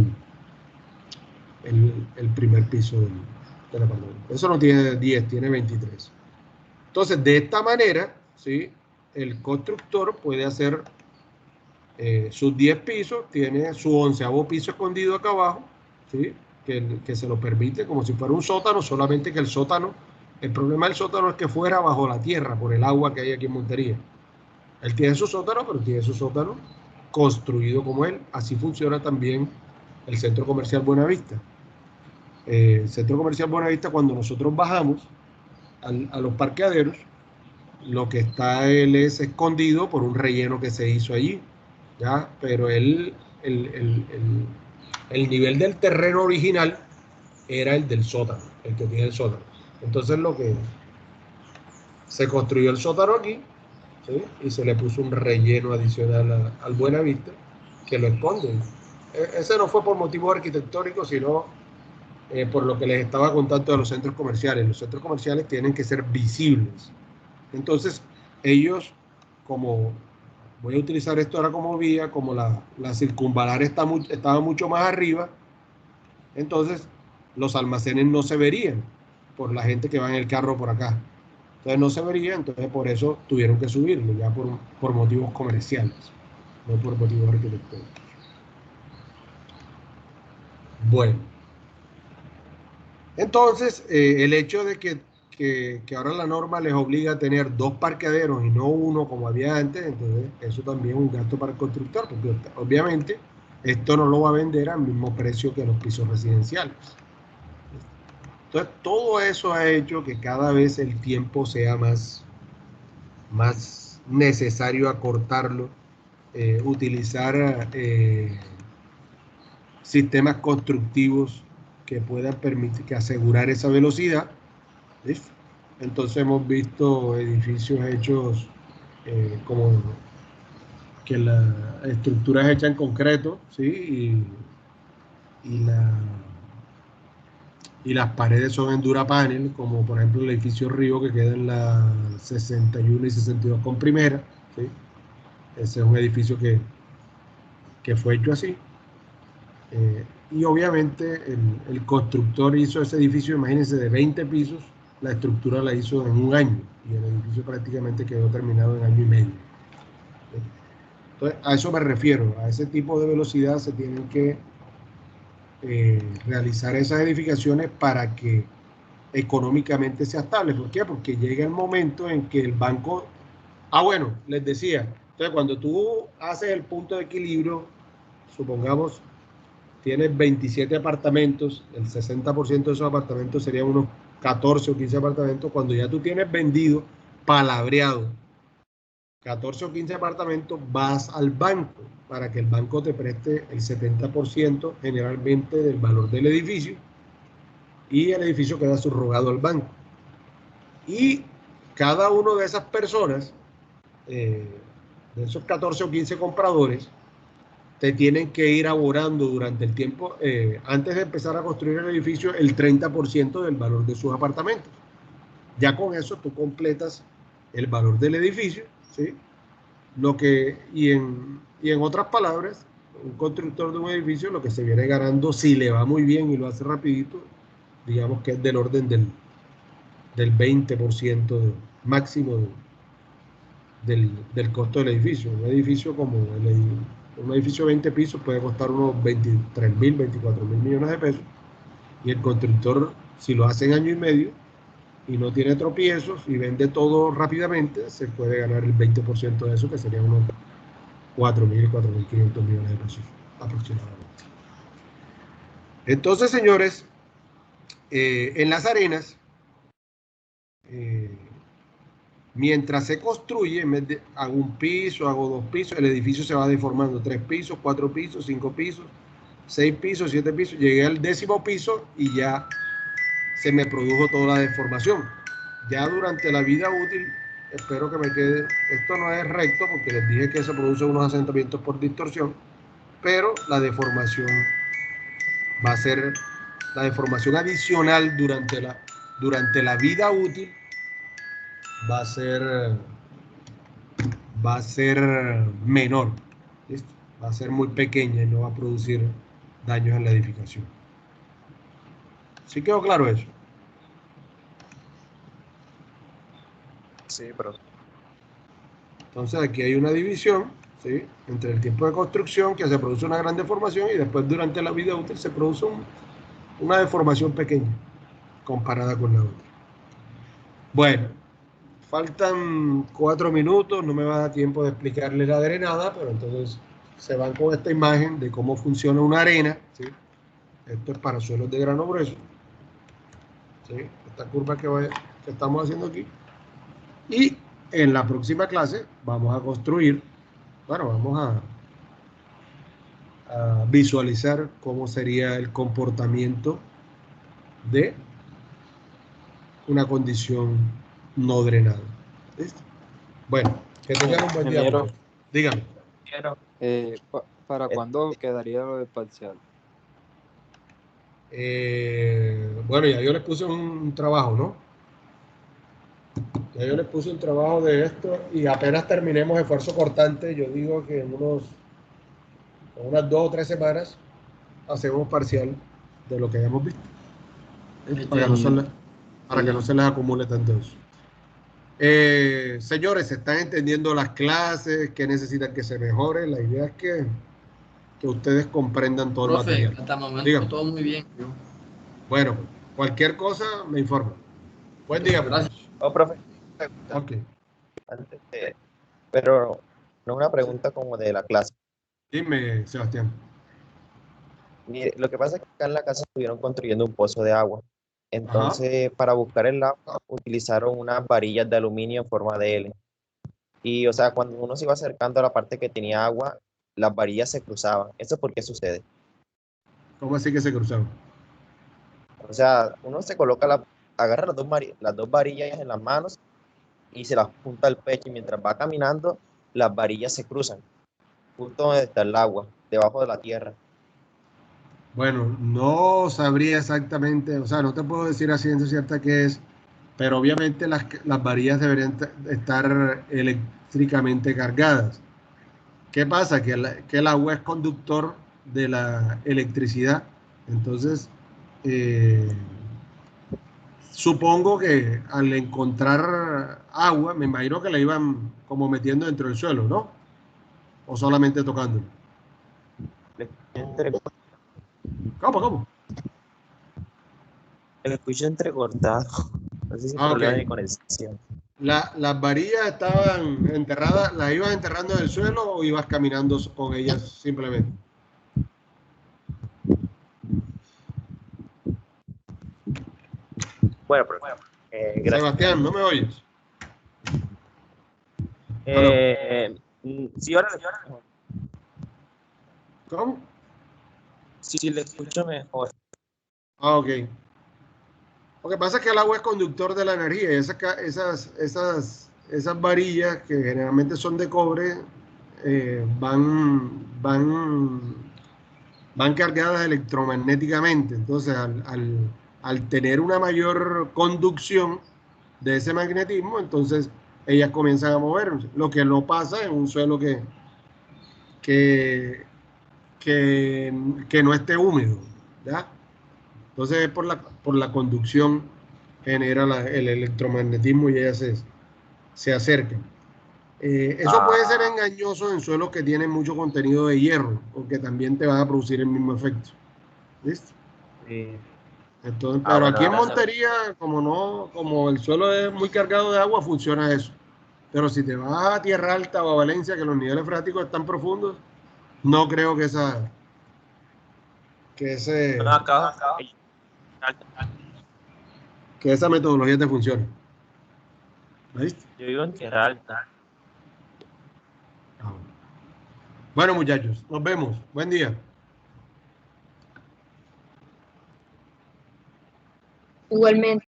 el primer piso del apartamento. Eso no tiene 10, tiene 23. Entonces, de esta manera, ¿sí? El constructor puede hacer sus 10 pisos, tiene su 11º piso escondido acá abajo, ¿sí? Que se lo permite como si fuera un sótano, solamente que el problema del sótano es que fuera bajo la tierra por el agua que hay aquí en Montería. Él tiene su sótano, pero tiene su sótano construido como él. Así funciona también el Centro Comercial Buenavista. El Centro Comercial Buenavista, cuando nosotros bajamos a los parqueaderos, lo que está él es escondido por un relleno que se hizo allí, ¿ya? Pero el nivel del terreno original era el del sótano, el que tiene el sótano. Entonces lo que se construyó el sótano aquí, ¿sí? Y se le puso un relleno adicional al Buenavista que lo esconde. Ese no fue por motivos arquitectónicos, sino por lo que les estaba contando de los centros comerciales. Los centros comerciales tienen que ser visibles. Entonces, ellos, como voy a utilizar esto ahora como vía, como la circunvalar estaba mucho más arriba, entonces los almacenes no se verían por la gente que va en el carro por acá. Entonces no se vería, entonces por eso tuvieron que subirlo, ya por motivos comerciales, no por motivos arquitectónicos. Bueno, entonces el hecho de que ahora la norma les obliga a tener 2 parqueaderos y no uno como había antes, entonces eso también es un gasto para el constructor, porque obviamente esto no lo va a vender al mismo precio que los pisos residenciales. Entonces todo eso ha hecho que cada vez el tiempo sea más necesario acortarlo, utilizar sistemas constructivos que puedan permitir, que asegurar esa velocidad. ¿Listo? Entonces hemos visto edificios hechos como que la estructura es hecha en concreto, ¿sí? Y las paredes son en Durapanel, como por ejemplo el edificio Río, que queda en la 61 y 62 con Primera, ¿sí? Ese es un edificio que fue hecho así. Y obviamente el constructor hizo ese edificio, imagínense, de 20 pisos, la estructura la hizo en un año, y el edificio prácticamente quedó terminado en año y medio. Entonces, a eso me refiero, a ese tipo de velocidad se tienen que realizar esas edificaciones para que económicamente sea estable. ¿Por qué? Porque llega el momento en que el banco... bueno, les decía, entonces cuando tú haces el punto de equilibrio, supongamos, tienes 27 apartamentos, el 60% de esos apartamentos serían unos 14 o 15 apartamentos, cuando ya tú tienes vendido, palabreado, 14 o 15 apartamentos, vas al banco para que el banco te preste el 70% generalmente del valor del edificio, y el edificio queda subrogado al banco. Y cada uno de esas personas, de esos 14 o 15 compradores, te tienen que ir abonando durante el tiempo, antes de empezar a construir el edificio, el 30% del valor de sus apartamentos. Ya con eso tú completas el valor del edificio, ¿sí? Y en otras palabras, un constructor de un edificio lo que se viene ganando, si le va muy bien y lo hace rapidito, digamos que es del orden del 20% máximo del costo del edificio. Un edificio un edificio de 20 pisos puede costar unos 23.000, 24.000 millones de pesos, y el constructor, si lo hace en año y medio y no tiene tropiezos y vende todo rápidamente, se puede ganar el 20% de eso, que serían unos 4.000, 4.500 millones de pesos aproximadamente. Entonces, señores, en Las Arenas, mientras se construye, en vez de hago un piso, hago 2 pisos, el edificio se va deformando: 3 pisos, 4 pisos, 5 pisos, 6 pisos, 7 pisos. Llegué al 10º piso y ya se me produjo toda la deformación. Ya durante la vida útil, espero que me quede, esto no es recto porque les dije que se producen unos asentamientos por distorsión, pero la deformación va a ser, la deformación adicional durante la vida útil va a ser menor, ¿listo? Va a ser muy pequeña y no va a producir daños en la edificación. ¿Sí quedó claro eso? Sí, pero Entonces aquí hay una división, ¿sí?, entre el tiempo de construcción, que se produce una gran deformación, y después durante la vida útil se produce una deformación pequeña comparada con la otra. Bueno, faltan 4 minutos, no me va a dar tiempo de explicarles la drenada, pero entonces se van con esta imagen de cómo funciona una arena, ¿sí? Esto es para suelos de grano grueso, ¿sí? Esta curva que estamos haciendo aquí. Y en la próxima clase vamos a construir, bueno, vamos a visualizar cómo sería el comportamiento de una condición no drenada. ¿Listo? Bueno, que tengan un buen día, Ingeniero, muchachos. Díganme. ¿para cuándo quedaría lo del parcial? Bueno, ya yo les puse un trabajo, ¿no? Ya yo les puse un trabajo de esto, y apenas terminemos esfuerzo cortante, yo digo que en unas 2 o 3 semanas hacemos parcial de lo que hayamos visto. Para que no se les acumule tanto eso. Señores, ¿se están entendiendo las clases? ¿Qué necesitan que se mejore? La idea es que ustedes comprendan todo el Profe, material. hasta el momento Dígame. todo muy bien. Bueno, cualquier cosa me informa. Buen día, Gracias. muchachos. oh, profe, Ok. antes de, pero no una pregunta como de la clase. Dime, Sebastián. Mire, lo que pasa es que acá en la casa estuvieron construyendo un pozo de agua. Ajá. Entonces, para buscar el agua, utilizaron unas varillas de aluminio en forma de L. Y, o sea, cuando uno se iba acercando a la parte que tenía agua, las varillas se cruzaban. ¿Eso por qué sucede? ¿Cómo así que se cruzaron? O sea, uno se coloca agarra las dos varillas en las manos y se las junta al pecho, y mientras va caminando, las varillas se cruzan. justo donde está el agua, debajo de la tierra. Bueno, no sabría exactamente, o sea, no te puedo decir a ciencia cierta qué es, pero obviamente las varillas deberían estar eléctricamente cargadas. ¿Qué pasa? Que el agua es conductor de la electricidad. Entonces, eh, supongo que al encontrar agua, me imagino que la iban como metiendo dentro del suelo, ¿no? O solamente tocando. Le escuché ¿Cómo? le escucho entrecortado. No sé si es Ah, ok. problema de conexión. Las varillas estaban enterradas, ¿las ibas enterrando en el suelo o ibas caminando con ellas simplemente? Bueno, pero, gracias. Sebastián, ¿no me oyes? Aló. Sí, ahora le escucho mejor. ¿Cómo? Sí, le escucho mejor. Ah, ok. Lo que pasa es que el agua es conductor de la energía y esas varillas que generalmente son de cobre van cargadas electromagnéticamente. Entonces, al tener una mayor conducción de ese magnetismo, entonces ellas comienzan a moverse. Lo que no pasa en un suelo que, que no esté húmedo, ¿ya? Entonces, por la conducción genera el electromagnetismo y ellas se acercan. Eso puede ser engañoso en suelos que tienen mucho contenido de hierro, porque también te van a producir el mismo efecto. ¿Listo? Sí. Entonces, pero Bueno, aquí en gracias. Montería, como el suelo es muy cargado de agua, funciona eso. Pero si te vas a Tierra Alta o a Valencia, que los niveles freáticos están profundos, no creo que que No, ese, acá, que esa metodología te funcione. ¿Listo? yo vivo en Tierra Alta. Ah, bueno, muchachos, nos vemos. Buen día. Igualmente.